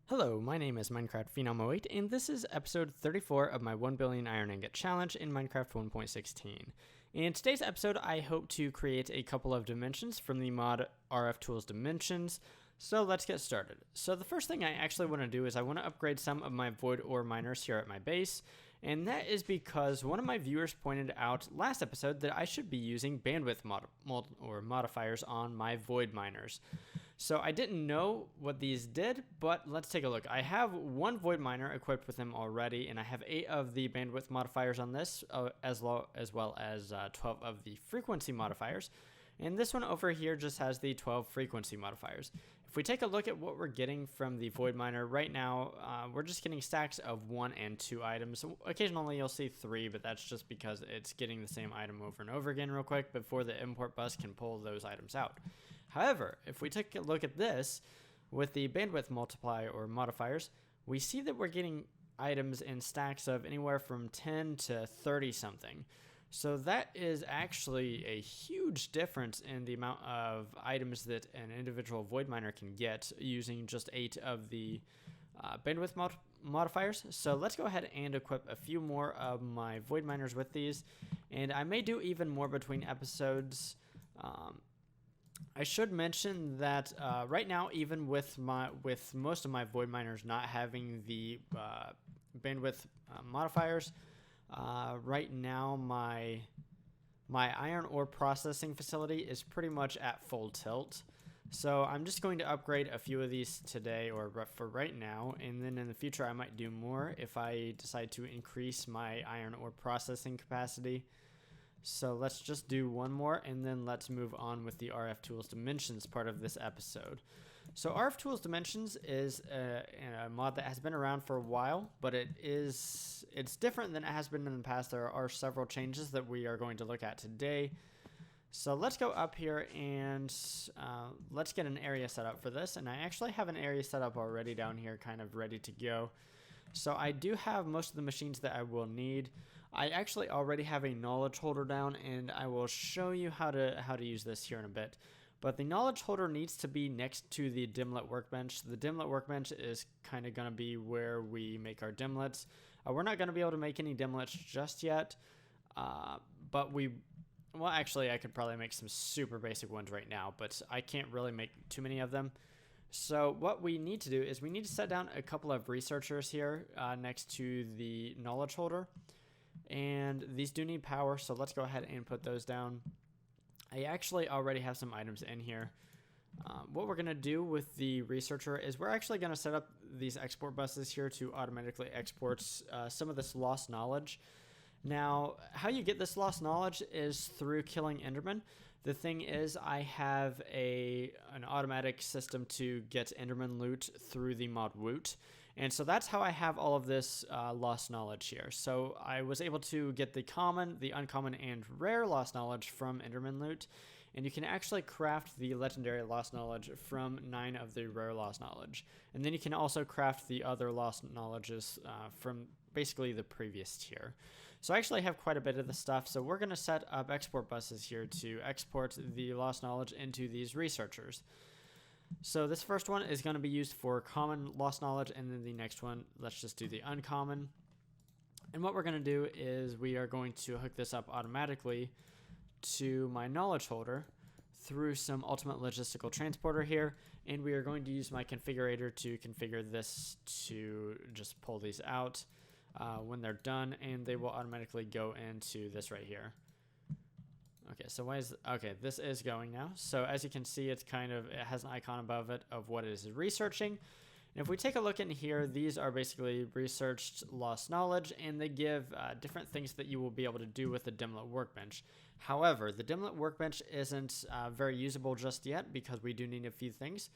Hello, my name is Minecraft Phenom08, and this is episode 34 of my 1 Billion Iron Ingot challenge in Minecraft 1.16. In today's episode, I hope to create a couple of dimensions from the mod RFTools Dimensions, so let's get started. So the first thing I actually want to do is I want to upgrade some of my void ore miners here at my base, and that is because one of my viewers pointed out last episode that I should be using bandwidth modifiers on my void miners. So I didn't know what these did, but let's take a look. I have one void miner equipped with them already, and I have 8 of the bandwidth modifiers on this, as well as 12 of the frequency modifiers. And this one over here just has the 12 frequency modifiers. If we take a look at what we're getting from the void miner right now, we're just getting stacks of 1 and 2 items. Occasionally you'll see 3, but that's just because it's getting the same item over and over again real quick before the import bus can pull those items out. However, if we take a look at this with the bandwidth multiplier or modifiers, we see that we're getting items in stacks of anywhere from 10 to 30 something. So that is actually a huge difference in the amount of items that an individual void miner can get using just 8 of the bandwidth modifiers. So let's go ahead and equip a few more of my void miners with these, and I may do even more between episodes. I should mention that right now, even with most of my void miners not having the bandwidth modifiers, right now my iron ore processing facility is pretty much at full tilt. So I'm just going to upgrade a few of these today, or for right now, and then in the future I might do more if I decide to increase my iron ore processing capacity. So let's just do one more, and then let's move on with the RFTools Dimensions part of this episode. So RFTools Dimensions is a mod that has been around for a while, but it's different than it has been in the past. There are several changes that we are going to look at today. So let's go up here and let's get an area set up for this. And I actually have an area set up already down here, kind of ready to go. So I do have most of the machines that I will need. I actually already have a knowledge holder down, and I will show you how to use this here in a bit. But the knowledge holder needs to be next to the Dimlet workbench. The Dimlet workbench is kind of going to be where we make our Dimlets. We're not going to be able to make any Dimlets just yet, but well, actually, I could probably make some super basic ones right now, but I can't really make too many of them. So what we need to do is we need to set down a couple of researchers here next to the knowledge holder. And these do need power, so let's go ahead and put those down. I actually already have some items in here. What we're going to do with the researcher is we're actually going to set up these export buses here to automatically export some of this lost knowledge. Now, how you get this lost knowledge is through killing Enderman. The thing is, I have an automatic system to get Enderman loot through the mod Woot. And so that's how I have all of this lost knowledge here. So I was able to get the common, the uncommon, and rare lost knowledge from Enderman loot. And you can actually craft the legendary lost knowledge from 9 of the rare lost knowledge. And then you can also craft the other lost knowledges from basically the previous tier. So I actually have quite a bit of the stuff. So we're going to set up export buses here to export the lost knowledge into these researchers. So this first one is going to be used for common lost knowledge, and then the next one, let's just do the uncommon. And what we're going to do is we are going to hook this up automatically to my knowledge holder through some ultimate logistical transporter here, and we are going to use my configurator to configure this to just pull these out when they're done, and they will automatically go into this right here. Okay, so this is going now. So as you can see, it has an icon above it of what it is researching. And if we take a look in here, these are basically researched lost knowledge, and they give different things that you will be able to do with the Dimlet workbench. However, the Dimlet workbench isn't very usable just yet because we do need a few things.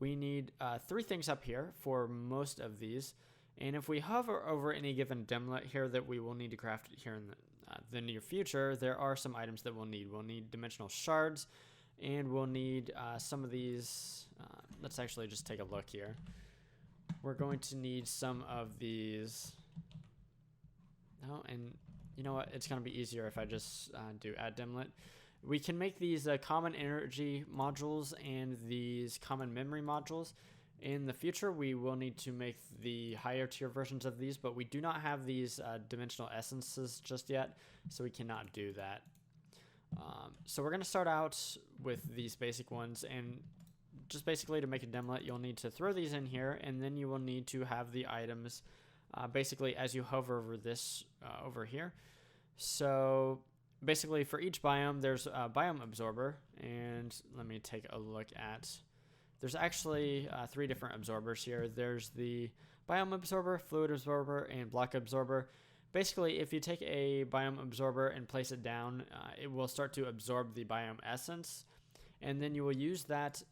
We need 3 things up here for most of these. And if we hover over any given Dimlet here that we will need to craft here in the near future, there are some items that we'll need. We'll need dimensional shards, and we'll need some of these. Let's actually just take a look here. We're going to need some of these. Oh, and you know what? It's going to be easier if I just do add Dimlet. We can make these common energy modules and these common memory modules. In the future, we will need to make the higher tier versions of these, but we do not have these dimensional essences just yet, so we cannot do that. So we're going to start out with these basic ones, and just basically to make a Dimlet, you'll need to throw these in here, and then you will need to have the items basically as you hover over this over here. So basically for each biome, there's a biome absorber, and let me take a look at... There's actually 3 different absorbers here. There's the biome absorber, fluid absorber, and block absorber. Basically, if you take a biome absorber and place it down, it will start to absorb the biome essence. And then you will use that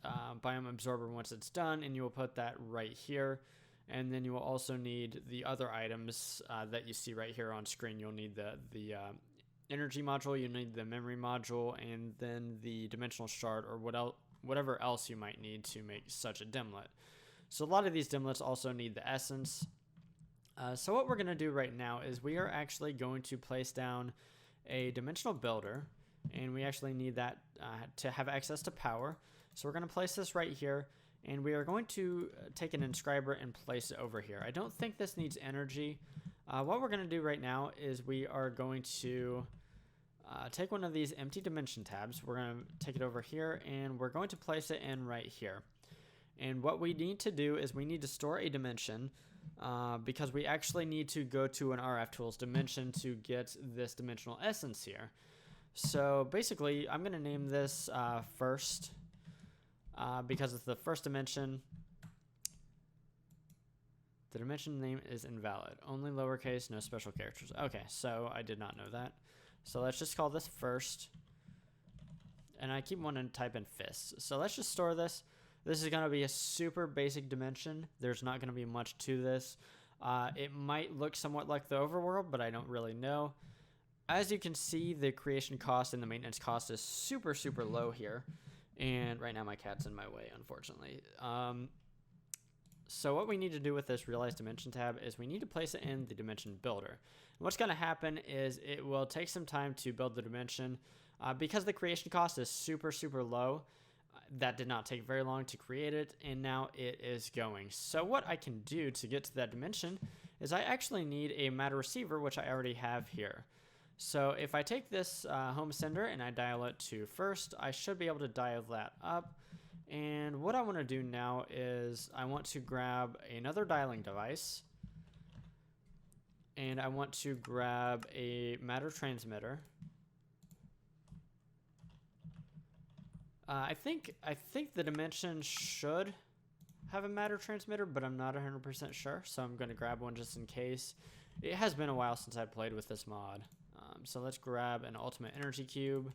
biome absorber once it's done, and you will put that right here. And then you will also need the other items that you see right here on screen. You'll need the energy module, you need the memory module, and then the dimensional shard, or whatever else you might need to make such a Dimlet. So a lot of these Dimlets also need the essence. So what we're going to do right now is we are actually going to place down a dimensional builder, and we actually need that to have access to power. So we're going to place this right here, and we are going to take an inscriber and place it over here. I don't think this needs energy. What we're going to do right now is we are going to take one of these empty dimension tabs. We're going to take it over here, and we're going to place it in right here. And what we need to do is we need to store a dimension because we actually need to go to an RFTools dimension to get this dimensional essence here. So basically, I'm going to name this first because it's the first dimension. The dimension name is invalid. Only lowercase, no special characters. Okay, so I did not know that. So let's just call this first. And I keep wanting to type in fists. So let's just store this. This is going to be a super basic dimension. There's not going to be much to this. It might look somewhat like the overworld, but I don't really know. As you can see, the creation cost and the maintenance cost is super, super low here. And right now my cat's in my way, unfortunately. So what we need to do with this Realize Dimension tab is we need to place it in the Dimension Builder. And what's going to happen is it will take some time to build the dimension. Because the creation cost is super, super low, that did not take very long to create it, and now it is going. So what I can do to get to that dimension is I actually need a matter receiver, which I already have here. So if I take this home sender and I dial it to first, I should be able to dial that up. And what I want to do now is I want to grab another dialing device, and I want to grab a matter transmitter. I think the dimension should have a matter transmitter, but I'm not 100% sure, so I'm going to grab one just in case. It has been a while since I played with this mod. So let's grab an ultimate energy cube,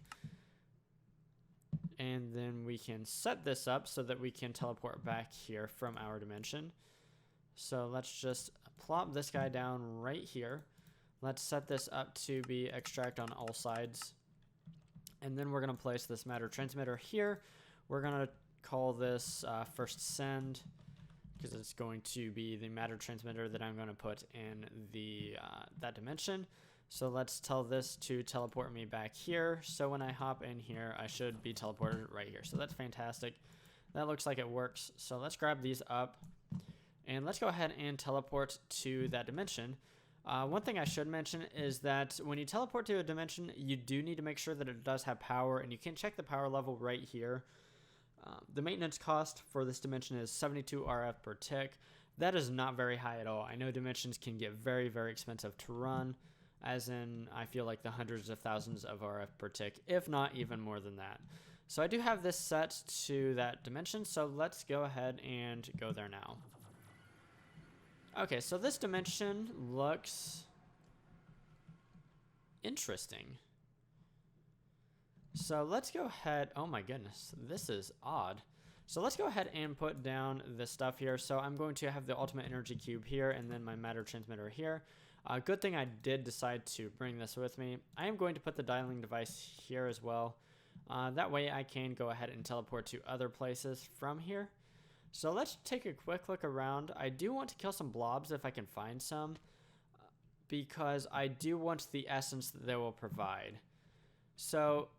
and then we can set this up so that we can teleport back here from our dimension. So let's just plop this guy down right here. Let's set this up to be extract on all sides. And then we're going to place this matter transmitter here. We're going to call this first send, because it's going to be the matter transmitter that I'm going to put in the that dimension. So let's tell this to teleport me back here. So when I hop in here, I should be teleported right here. So that's fantastic. That looks like it works. So let's grab these up, and let's go ahead and teleport to that dimension. One thing I should mention is that when you teleport to a dimension, you do need to make sure that it does have power, and you can check the power level right here. The maintenance cost for this dimension is 72 RF per tick. That is not very high at all. I know dimensions can get very, very expensive to run, as in I feel like the hundreds of thousands of RF per tick, if not even more than that. So I do have this set to that dimension, so let's go ahead and go there now. Okay, so this dimension looks interesting. So let's go ahead. Oh my goodness, this is odd. So let's go ahead and put down this stuff here. So I'm going to have the ultimate energy cube here, and then my matter transmitter here. Good thing I did decide to bring this with me. I am going to put the dialing device here as well. That way I can go ahead and teleport to other places from here. So let's take a quick look around. I do want to kill some blobs if I can find some, because I do want the essence that they will provide. So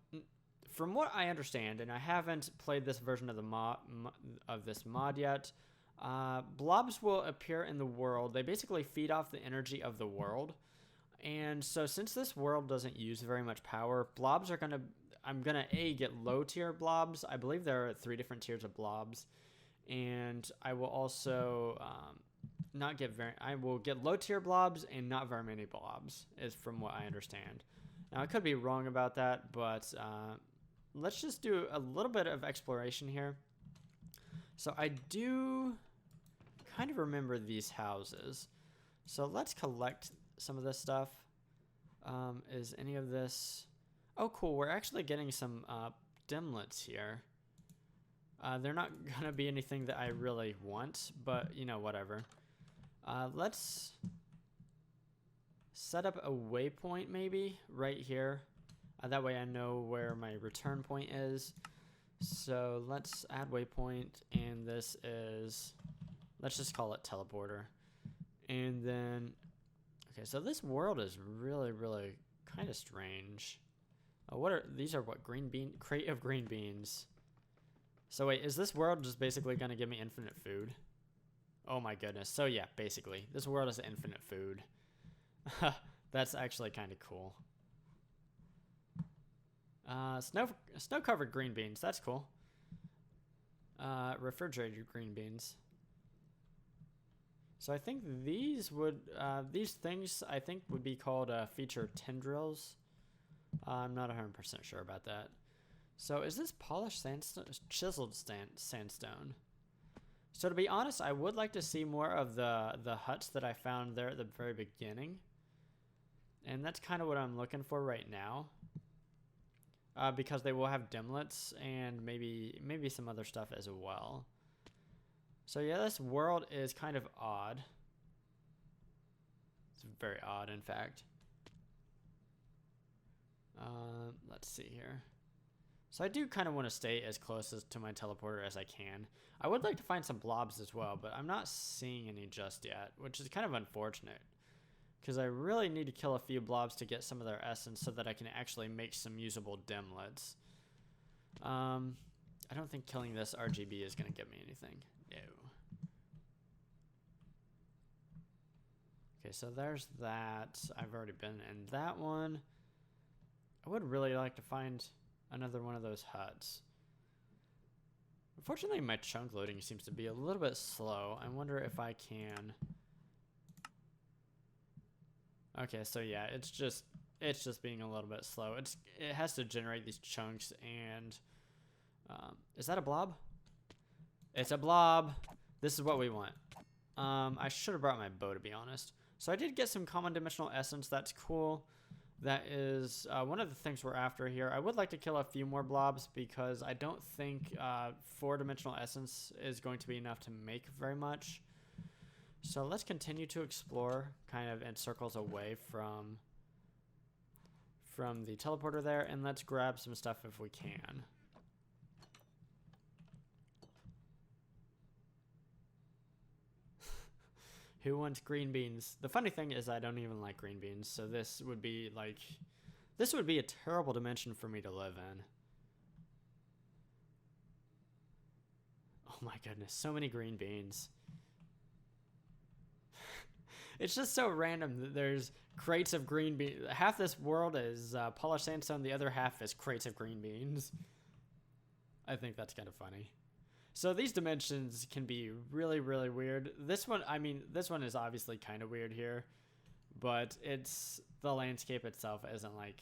from what I understand, and I haven't played this version of the this mod yet, Blobs will appear in the world. They basically feed off the energy of the world. And so since this world doesn't use very much power, blobs are I'm gonna get low tier blobs. I believe there are 3 different tiers of blobs. And I will also I will get low tier blobs and not very many blobs, is from what I understand. Now I could be wrong about that, but let's just do a little bit of exploration here. So I do kind of remember these houses. So let's collect some of this stuff. Is any of this... Oh, cool. We're actually getting some Dimlets here. They're not going to be anything that I really want, but, you know, whatever. Let's set up a waypoint maybe right here. That way I know where my return point is. So let's add waypoint, and this is... Let's just call it teleporter. And then... Okay, so this world is really, really kind of strange. These are what, green bean, crate of green beans. So wait, is this world just basically going to give me infinite food? Oh my goodness. So yeah, basically, this world is infinite food. That's actually kind of cool. Snow-covered green beans, that's cool. Refrigerated green beans. So I think these things I think would be called feature tendrils. I'm not 100% sure about that. So is this polished sandstone, chiseled sandstone? So to be honest, I would like to see more of the huts that I found there at the very beginning. And that's kind of what I'm looking for right now. Because they will have dimlets and maybe some other stuff as well. So yeah, this world is kind of odd. It's very odd, in fact. Let's see here. So I do kind of want to stay as close to my teleporter as I can. I would like to find some blobs as well, but I'm not seeing any just yet, which is kind of unfortunate. Because I really need to kill a few blobs to get some of their essence so that I can actually make some usable dimlets. I don't think killing this RGB is going to get me anything. No. Okay, so there's that. I've already been in that one. I would really like to find another one of those huts. Unfortunately, my chunk loading seems to be a little bit slow. I wonder if I can... Okay, so yeah, it's just being a little bit slow. It has to generate these chunks, and is that a blob? It's a blob. This is what we want. I should have brought my bow, to be honest. So I did get some common dimensional essence. That's cool. That is one of the things we're after here. I would like to kill a few more blobs because I don't think 4-dimensional essence is going to be enough to make very much. So let's continue to explore kind of in circles away from the teleporter there, and let's grab some stuff if we can. Who wants green beans? The funny thing is I don't even like green beans, so this would be a terrible dimension for me to live in. Oh my goodness, so many green beans. It's just so random that there's crates of green beans. Half this world is polished sandstone, the other half is crates of green beans. I think that's kind of funny. So these dimensions can be really, really weird. This one is obviously kind of weird here, but the landscape itself isn't like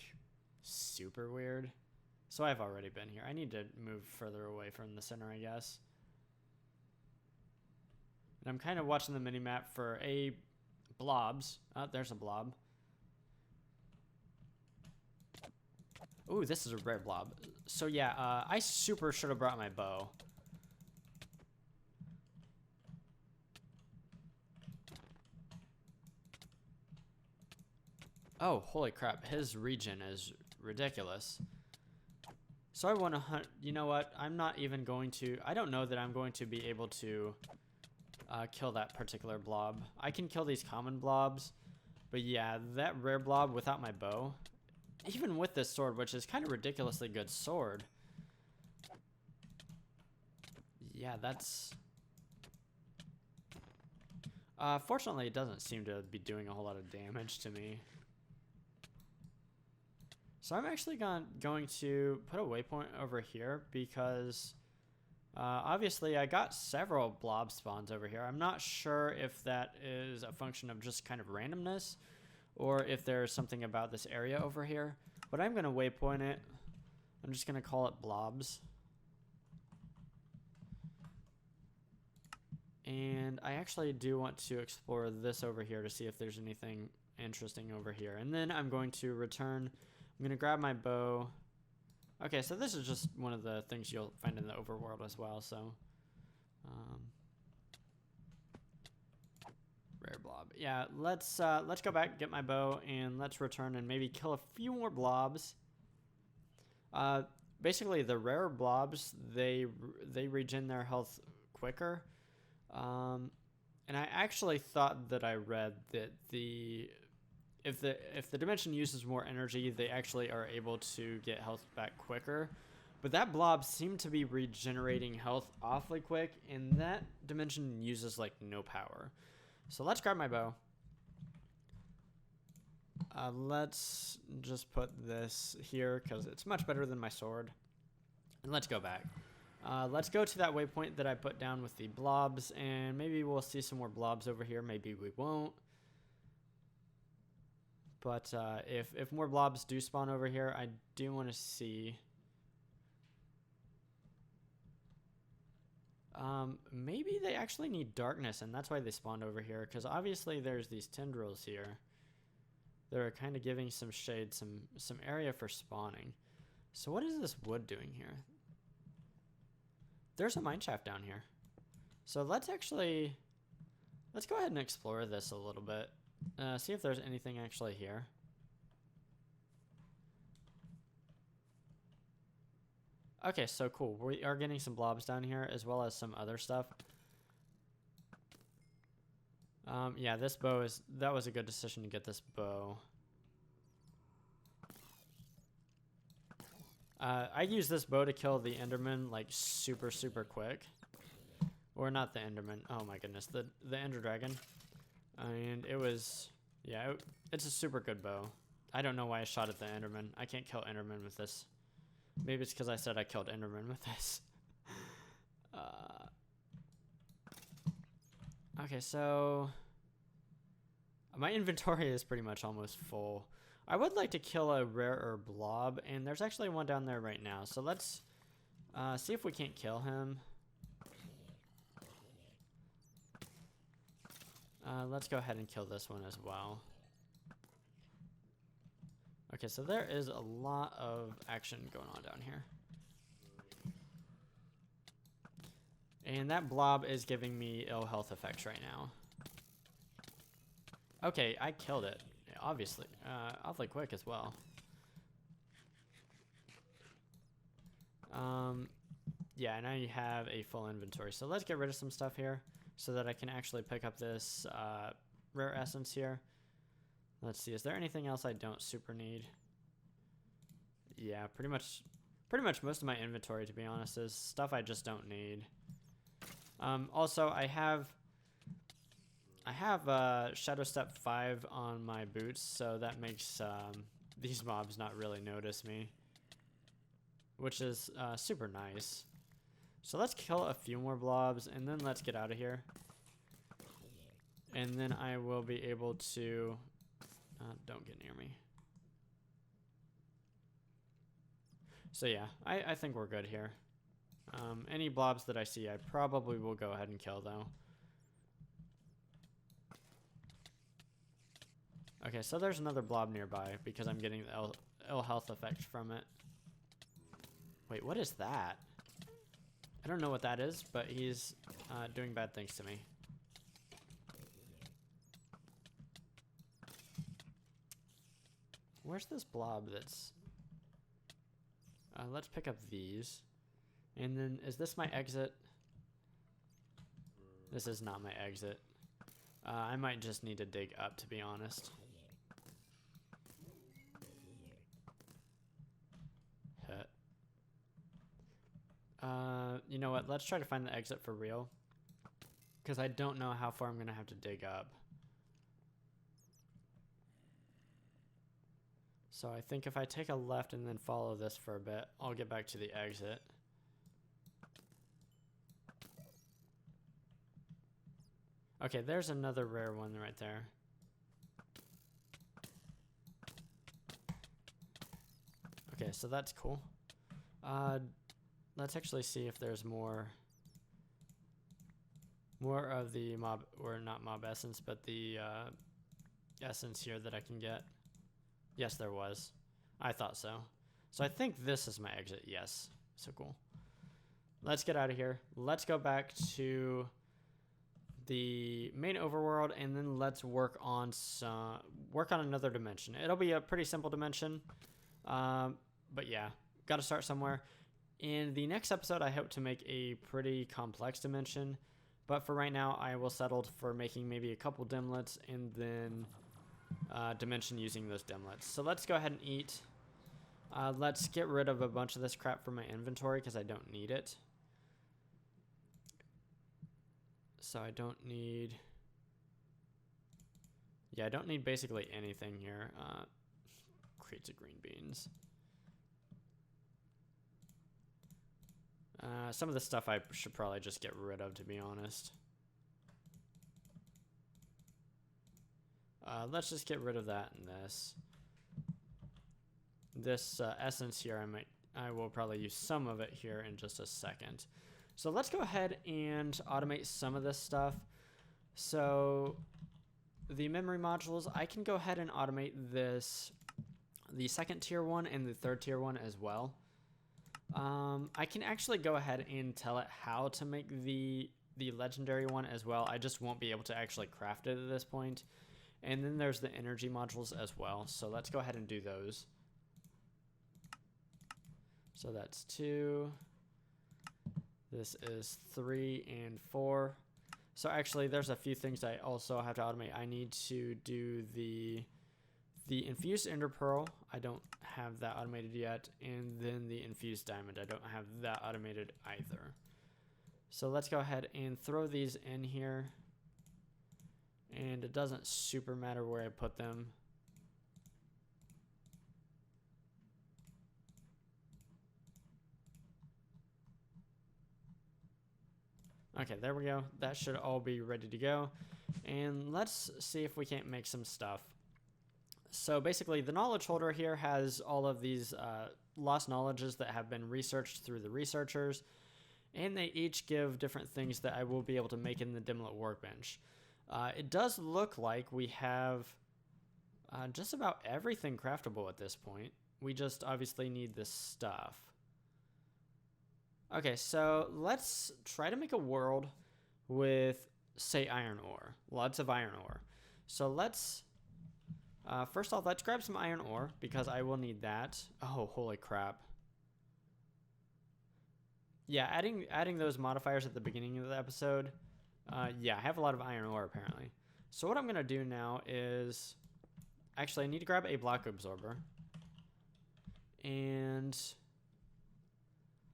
super weird. So I've already been here. I need to move further away from the center, I guess. And I'm kind of watching the minimap for blobs. Oh, there's a blob. Ooh, this is a rare blob. So yeah, I super should have brought my bow. Oh, holy crap. His regen is ridiculous. So I want to hunt. You know what? I'm not even going to... I don't know that I'm going to be able to kill that particular blob. I can kill these common blobs. But yeah, that rare blob without my bow... Even with this sword, which is kind of ridiculously good sword. Yeah, that's Fortunately, it doesn't seem to be doing a whole lot of damage to me. So I'm actually going to put a waypoint over here because obviously I got several blob spawns over here. I'm not sure if that is a function of just kind of randomness or if there's something about this area over here. But I'm going to waypoint it. I'm just going to call it blobs. And I actually do want to explore this over here to see if there's anything interesting over here. And then I'm going to return. I'm going to grab my bow. Okay, so this is just one of the things you'll find in the overworld as well. So, rare blob. Yeah, let's go back, get my bow, and let's return and maybe kill a few more blobs. Basically, the rare blobs, they regen their health quicker. And I actually thought that I read that if the dimension uses more energy, they actually are able to get health back quicker. But that blob seemed to be regenerating health awfully quick, and that dimension uses like no power. So let's grab my bow. Let's just put this here because it's much better than my sword. And let's go back. Let's go to that waypoint that I put down with the blobs, and maybe we'll see some more blobs over here. Maybe we won't. But if more blobs do spawn over here, I do want to see. Maybe they actually need darkness, and that's why they spawned over here. Because obviously there's these tendrils here that are kind of giving some shade, some area for spawning. So what is this wood doing here? There's a mine shaft down here. So let's go ahead and explore this a little bit. See if there's anything actually here. Okay, so cool. We are getting some blobs down here as well as some other stuff. Yeah, this bow that was a good decision to get this bow. I use this bow to kill the Enderman like super quick. Or not the Enderman. Oh my goodness, the Ender Dragon. And it was, yeah, it's a super good bow. I don't know why I shot at the Enderman. I can't kill Enderman with this. Maybe it's because I said I killed Enderman with this. Okay, so my inventory is pretty much almost full. I would like to kill a rarer blob, and there's actually one down there right now. So let's see if we can't kill him. Let's go ahead and kill this one as well. Okay, so there is a lot of action going on down here. And that blob is giving me ill health effects right now. Okay, I killed it. Obviously, awfully quick as well. Yeah, and I have a full inventory. So let's get rid of some stuff here so that I can actually pick up this rare essence here. Let's see, is there anything else I don't super need? Yeah, pretty much most of my inventory, to be honest, is stuff I just don't need. Also, I have Shadow Step 5 on my boots, so that makes these mobs not really notice me, which is super nice. So let's kill a few more blobs, and then let's get out of here. And then I will be able to... don't get near me. So yeah, I think we're good here. Any blobs that I see, I probably will go ahead and kill, though. Okay, so there's another blob nearby because I'm getting the ill health effect from it. Wait, what is that? I don't know what that is, but he's doing bad things to me. Where's this blob that's... let's pick up these. And then, is this my exit? This is not my exit. I might just need to dig up, to be honest. You know what? Let's try to find the exit for real. because I don't know how far I'm going to have to dig up. So I think if I take a left and then follow this for a bit, I'll get back to the exit. Okay, there's another rare one right there. Okay, so that's cool. Let's actually see if there's more of the mob, or not mob essence, but the essence here that I can get. Yes, there was. I thought so. So I think this is my exit. Yes. So cool. Let's get out of here. Let's go back to the main overworld, and then let's work on another dimension. It'll be a pretty simple dimension, but yeah, got to start somewhere. In the next episode, I hope to make a pretty complex dimension, but for right now, I will settle for making maybe a couple Dimlets and then dimension using those Dimlets. So let's go ahead and eat. Let's get rid of a bunch of this crap from my inventory because I don't need it. So I don't need... Yeah, I don't need basically anything here. Crates of green beans. Some of the stuff I should probably just get rid of, to be honest. Let's just get rid of that and this. This essence here, I will probably use some of it here in just a second. So let's go ahead and automate some of this stuff. So the memory modules, I can go ahead and automate this, the second tier one and the third tier one as well. I can actually go ahead and tell it how to make the legendary one as well. I just won't be able to actually craft it at this point. And then there's the energy modules as well. So let's go ahead and do those. So that's 2. This is 3 and 4. So actually, there's a few things I also have to automate. I need to do the infused ender pearl. I don't have that automated yet. And then the infused diamond. I don't have that automated either. So let's go ahead and throw these in here. And it doesn't super matter where I put them. Okay, there we go. That should all be ready to go. And let's see if we can't make some stuff. So basically, the knowledge holder here has all of these lost knowledges that have been researched through the researchers. And they each give different things that I will be able to make in the Dimlet workbench. It does look like we have just about everything craftable at this point. We just obviously need this stuff. Okay, so let's try to make a world with, say, iron ore. Lots of iron ore. So let's, first off, let's grab some iron ore because I will need that. Oh, holy crap. Yeah, adding those modifiers at the beginning of the episode. Yeah, I have a lot of iron ore apparently. So what I'm going to do now is, actually I need to grab a block absorber. And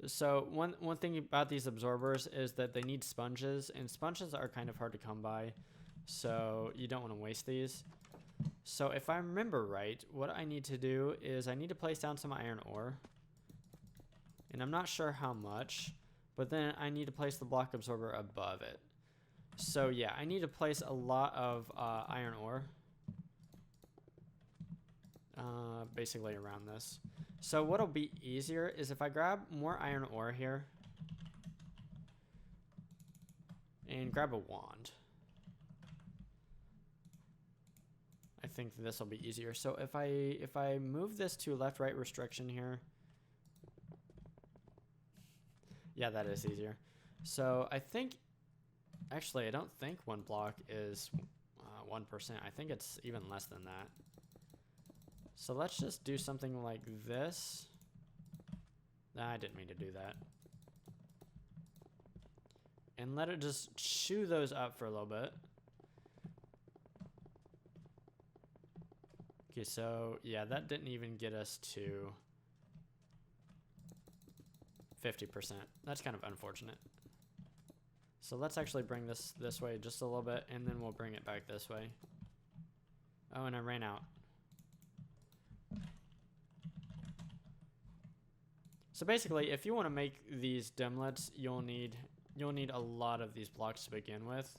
so one thing about these absorbers is that they need sponges, and sponges are kind of hard to come by, so you don't want to waste these. So if I remember right, what I need to do is I need to place down some iron ore, and I'm not sure how much, but then I need to place the block absorber above it. So yeah, I need to place a lot of iron ore, basically around this. So what'll be easier is if I grab more iron ore here and grab a wand. I think this will be easier. So if I move this to left-right restriction here, yeah, that is easier. So I think, actually, I don't think one block is 1%. I think it's even less than that. So let's just do something like this. Nah, I didn't mean to do that. And let it just chew those up for a little bit. Okay, so yeah, that didn't even get us to 50%. That's kind of unfortunate. So let's actually bring this way just a little bit, and then we'll bring it back this way. Oh, and I ran out. So basically, if you want to make these Dimlets, you'll need a lot of these blocks to begin with.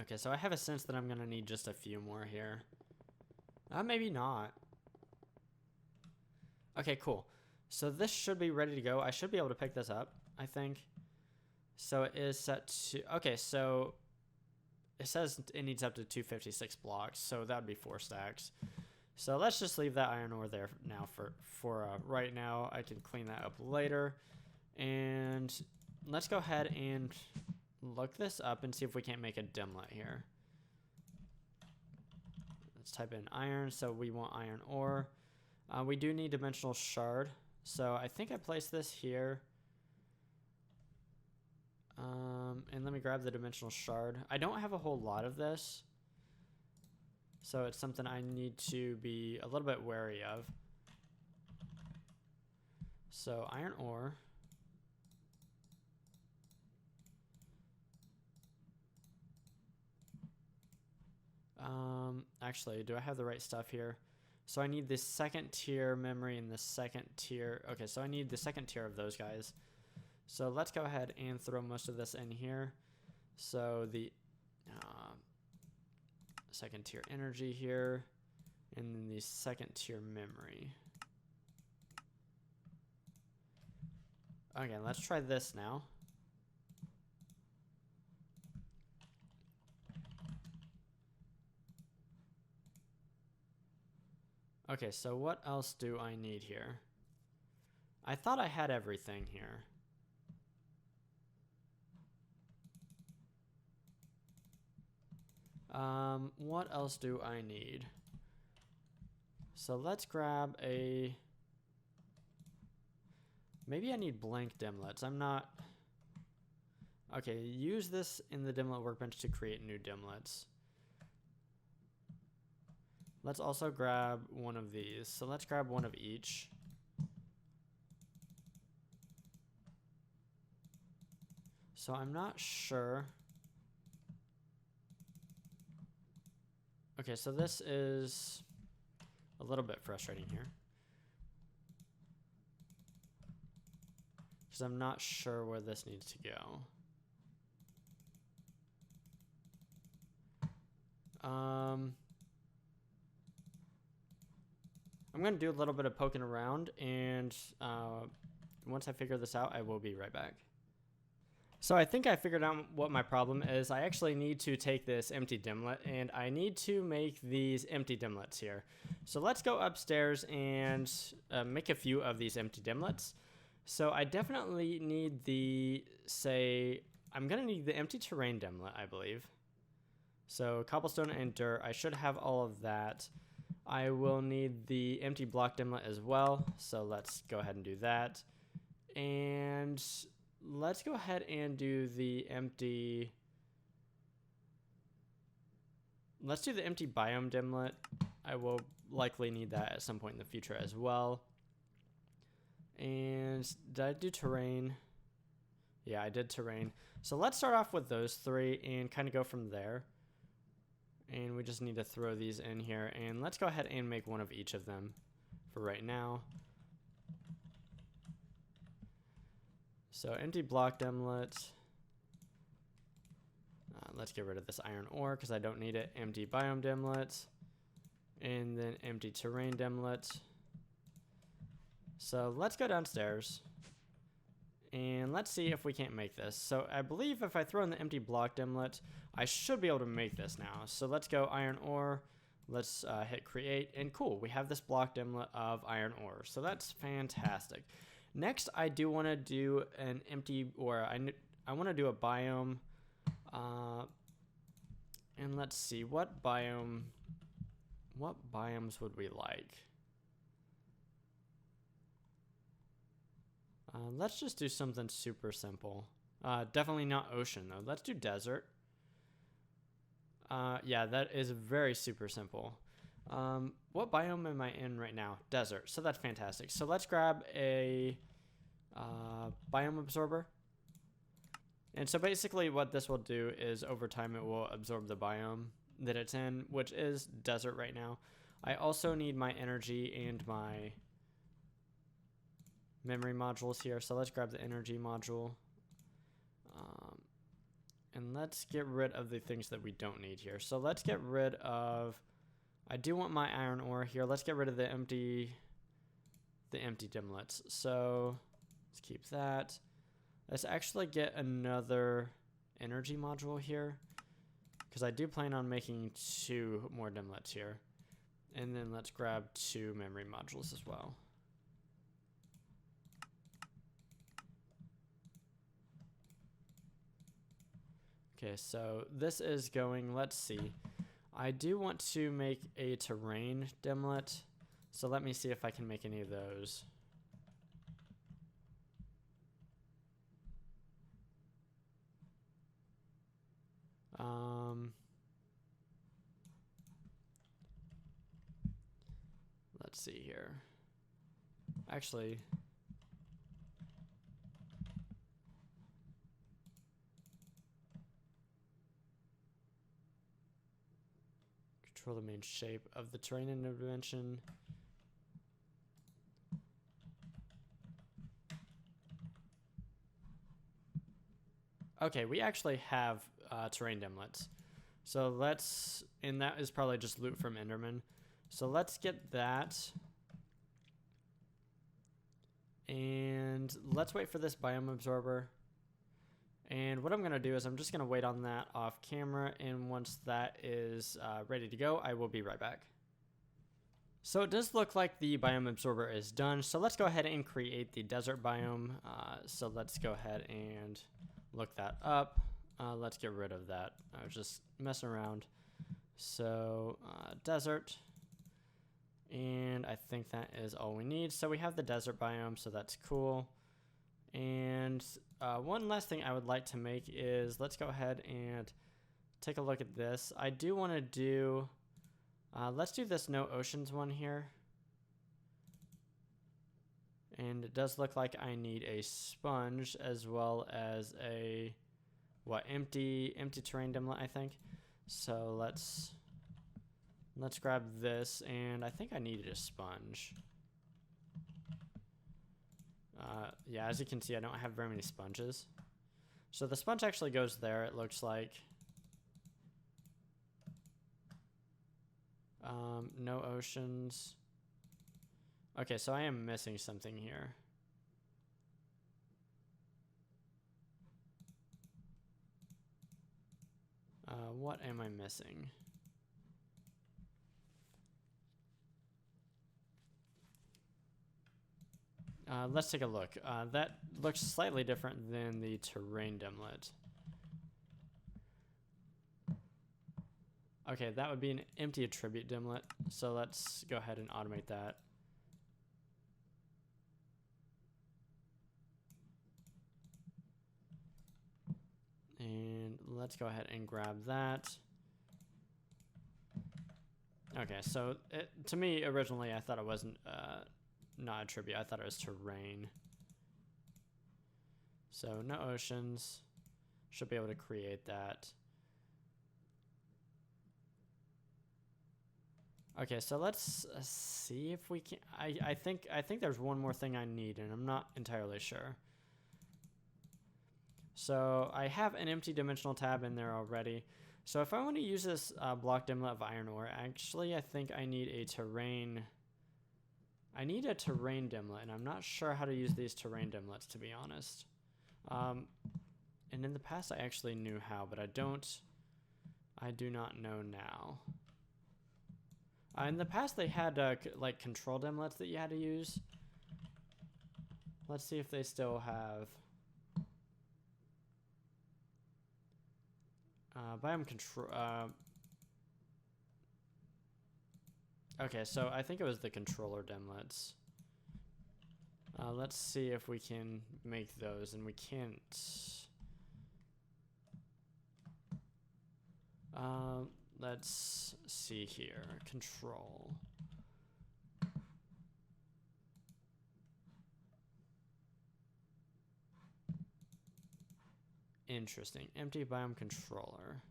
Okay, so I have a sense that I'm gonna need just a few more here. Maybe not. Okay, cool. So this should be ready to go. I should be able to pick this up, I think. So it is set to, okay, so it says it needs up to 256 blocks, so that would be 4 stacks. So let's just leave that iron ore there now for right now. I can clean that up later. And let's go ahead and look this up and see if we can't make a Dimlet here. Let's type in iron, so we want iron ore. We do need dimensional shard, so I think I placed this here. And let me grab the dimensional shard. I don't have a whole lot of this, so it's something I need to be a little bit wary of. So iron ore. Actually, do I have the right stuff here? So I need the second tier memory and the second tier. Okay, so I need the second tier of those guys. So let's go ahead and throw most of this in here. So the second tier energy here, and then the second tier memory. Okay, let's try this now. Okay, so what else do I need here? I thought I had everything here. What else do I need? So let's grab a... Maybe I need blank Dimlets. I'm not... Okay, use this in the Dimlet workbench to create new Dimlets. Let's also grab one of these. So let's grab one of each. So I'm not sure. Okay, so this is a little bit frustrating here, because I'm not sure where this needs to go. I'm going to do a little bit of poking around, and once I figure this out, I will be right back. So I think I figured out what my problem is. I actually need to take this empty Dimlet, and I need to make these empty Dimlets here. So let's go upstairs and make a few of these empty Dimlets. So I definitely need the, I'm going to need the empty terrain Dimlet, I believe. So cobblestone and dirt, I should have all of that. I will need the empty block Dimlet as well, so let's go ahead and do that. And let's go ahead and do the empty... Let's do the empty biome Dimlet. I will likely need that at some point in the future as well. And did I do terrain? Yeah, I did terrain. So let's start off with those three and kind of go from there. And we just need to throw these in here. And let's go ahead and make one of each of them for right now. So empty block Dimlet. Let's get rid of this iron ore because I don't need it. Empty biome Dimlet. And then empty terrain Dimlet. So let's go downstairs. And let's see if we can't make this. So I believe if I throw in the empty block Dimlet, I should be able to make this now. So let's go iron ore. Let's hit create. And cool, we have this block Dimlet of iron ore. So that's fantastic. Next, I do want to do an empty, or I want to do a biome. And let's see, what biomes would we like? Let's just do something super simple. Definitely not ocean though. Let's do desert. Yeah, that is very super simple. What biome am I in right now? Desert. So that's fantastic. So let's grab a biome absorber. And so basically what this will do is over time it will absorb the biome that it's in, which is desert right now. I also need my energy and my memory modules here. So let's grab the energy module. And let's get rid of the things that we don't need here. So let's get rid of, I do want my iron ore here. Let's get rid of the empty Dimlets. So let's keep that. Let's actually get another energy module here, because I do plan on making 2 more Dimlets here. And then let's grab 2 memory modules as well. Okay, so this is going, let's see. I do want to make a terrain Dimlet, so let me see if I can make any of those. Let's see here. Actually, control the main shape of the terrain in a dimension. Okay, we actually have terrain Dimlets. So let's, and that is probably just loot from Enderman. So let's get that. And let's wait for this biome absorber. And what I'm going to do is I'm just going to wait on that off camera. And once that is ready to go, I will be right back. So it does look like the biome absorber is done. So let's go ahead and create the desert biome. So let's go ahead and look that up. Let's get rid of that. I was just messing around. So desert. And I think that is all we need. So we have the desert biome, so that's cool. And one last thing I would like to make is, let's go ahead and take a look at this. I do want to do, let's do this no oceans one here. And it does look like I need a sponge as well as a, empty terrain Dimlet, I think. So let's grab this, and I think I needed a sponge. Yeah, as you can see, I don't have very many sponges. So the sponge actually goes there, it looks like. No oceans. Okay, so I am missing something here. What am I missing? Let's take a look. That looks slightly different than the terrain Dimlet. Okay, that would be an empty attribute Dimlet. So let's go ahead and automate that. And let's go ahead and grab that. Okay, so to me, originally, I thought it wasn't not attribute. I thought it was terrain. So no oceans. Should be able to create that. Okay, so let's see if we can. I think there's one more thing I need, and I'm not entirely sure. So I have an empty dimensional tab in there already. So if I want to use this block Dimlet of iron ore, actually I think I need a terrain. I need a terrain Dimlet, and I'm not sure how to use these terrain Dimlets, to be honest. And in the past I actually knew how, but I do not know now. In the past they had like control Dimlets that you had to use. Let's see if they still have. Biome control. Okay, so I think it was the controller Dimlets. Let's see if we can make those, and we can't. let's see here. Control. Interesting. Empty biome controller.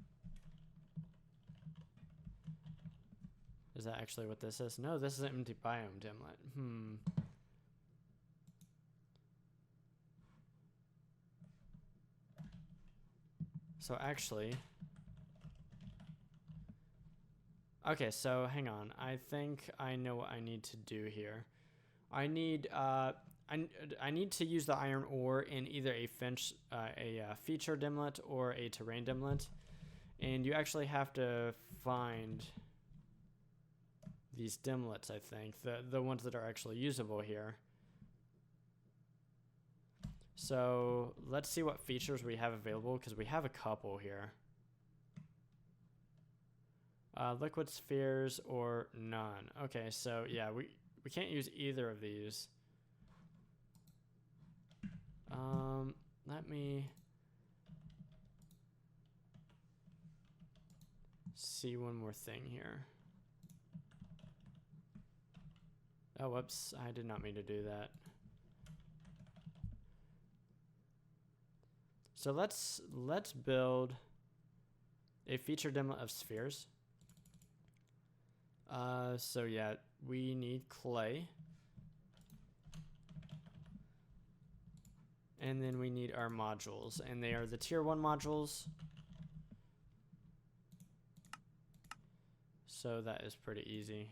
Is that actually what this is? No, this is an empty biome dimlet. So actually, okay, so hang on. I think I know what I need to do here. I need to use the iron ore in either a feature dimlet or a terrain dimlet, and you actually have to find these dimlets. I think the ones that are actually usable here. So let's see what features we have available, because we have a couple here. Liquid spheres or none. Okay, so yeah, we can't use either of these. Let me see one more thing here. Oh, whoops, I did not mean to do that. So let's build a feature dimlet of spheres. So yeah, we need clay. And then we need our modules, and they are the tier 1 modules. So that is pretty easy.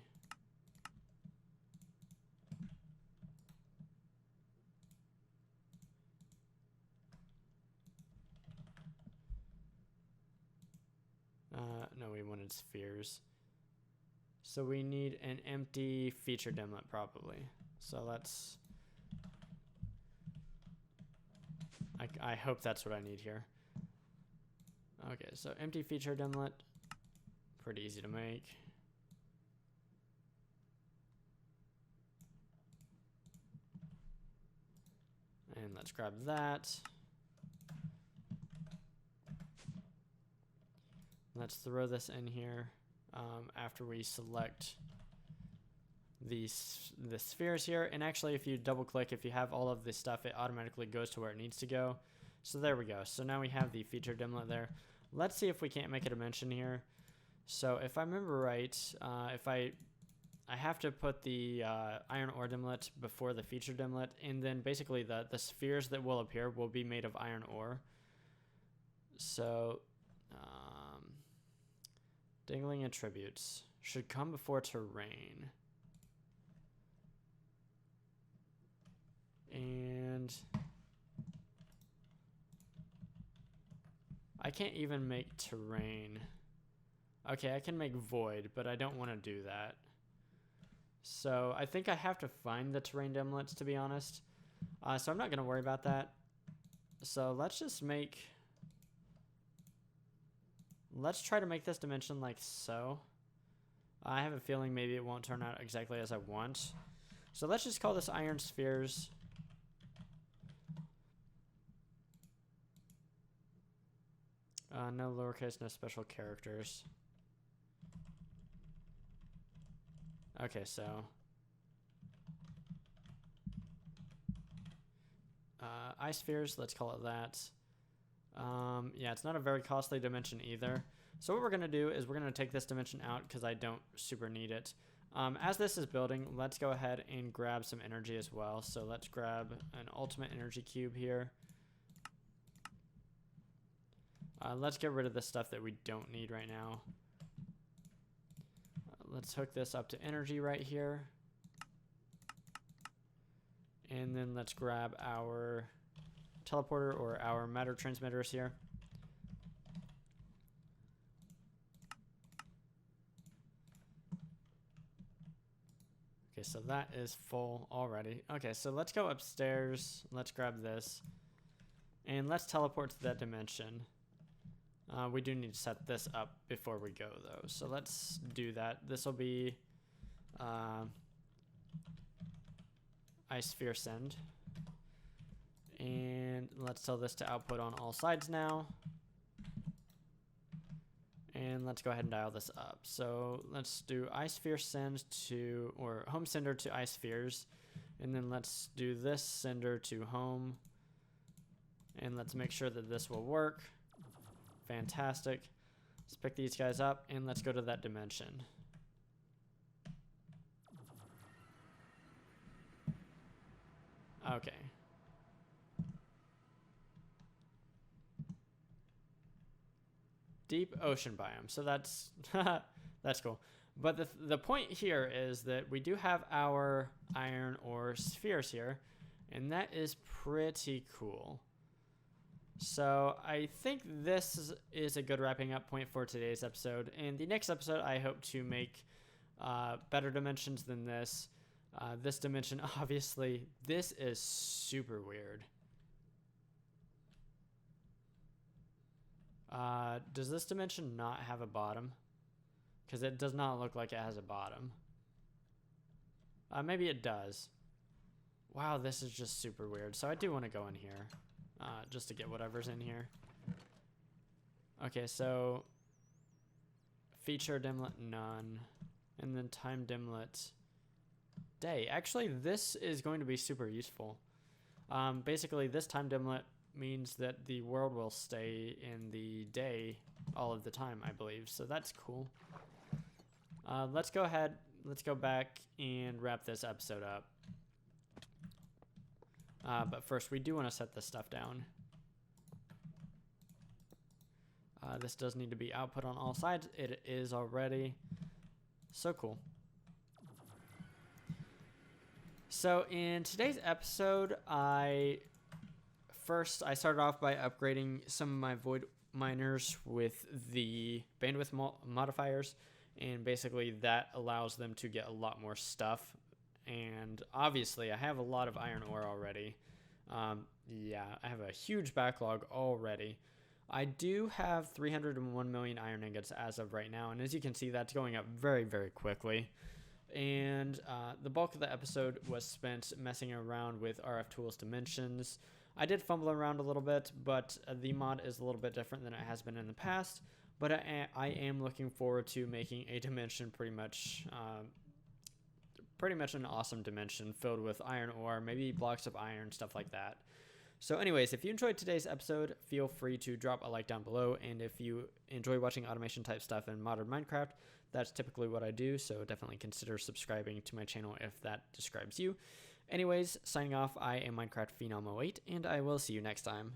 No, we wanted spheres. So we need an empty feature dimlet probably. So let's... I hope that's what I need here. Okay, so empty feature dimlet. Pretty easy to make. And let's grab that. Let's throw this in here after we select the spheres here. And actually, if you double click, if you have all of this stuff, it automatically goes to where it needs to go. So there we go. So now we have the feature dimlet there. Let's see if we can't make a dimension here. So if I remember right, if I have to put the iron ore dimlet before the feature dimlet, and then basically the spheres that will appear will be made of iron ore. So dangling attributes should come before terrain. And I can't even make terrain. Okay, I can make void, but I don't want to do that. So I think I have to find the terrain dimlets, to be honest. So I'm not going to worry about that. So let's just make... Let's try to make this dimension like so. I have a feeling maybe it won't turn out exactly as I want. So let's just call this iron spheres. No lowercase, no special characters. Okay, so ice spheres, let's call it that. Yeah, it's not a very costly dimension either. So what we're going to do is we're going to take this dimension out because I don't super need it. As this is building, let's go ahead and grab some energy as well. So let's grab an ultimate energy cube here. Let's get rid of the stuff that we don't need right now. Let's hook this up to energy right here. And then let's grab our teleporter or our matter transmitters here. Okay, so that is full already. Okay, so let's go upstairs. Let's grab this. And let's teleport to that dimension. We do need to set this up before we go, though. So let's do that. This will be ice sphere send. And let's tell this to output on all sides now. And let's go ahead and dial this up. So let's do ice sphere send to, or home sender to ice spheres. And then let's do this sender to home. And let's make sure that this will work. Fantastic. Let's pick these guys up and let's go to that dimension. Okay. Deep ocean biome. So that's that's cool. But the point here is that we do have our iron ore spheres here, and that is pretty cool. So I think this is a good wrapping up point for today's episode. In the next episode, I hope to make better dimensions than this. This dimension, obviously, this is super weird. Does this dimension not have a bottom? Because it does not look like it has a bottom. Maybe it does. Wow, this is just super weird. So I do want to go in here. Just to get whatever's in here. Okay, so feature dimlet none, and then time dimlet day. Actually, this is going to be super useful. Basically, this time dimlet means that the world will stay in the day all of the time, I believe. So that's cool. Let's go ahead. Let's go back and wrap this episode up. But first, we do want to set this stuff down. This does need to be output on all sides. It is already. So cool. So in today's episode, I started off by upgrading some of my void miners with the bandwidth modifiers, and basically that allows them to get a lot more stuff. And obviously I have a lot of iron ore already. Yeah, I have a huge backlog already. I do have 301 million iron ingots as of right now, and as you can see, that's going up very, very quickly. And the bulk of the episode was spent messing around with RFTools Dimensions. I did fumble around a little bit, but the mod is a little bit different than it has been in the past. But I am looking forward to making a dimension pretty much an awesome dimension filled with iron ore, maybe blocks of iron, stuff like that. So anyways, if you enjoyed today's episode, feel free to drop a like down below. And if you enjoy watching automation type stuff in modern Minecraft, that's typically what I do. So definitely consider subscribing to my channel if that describes you. Anyways, signing off, I am Minecraft Phenom 08, and I will see you next time.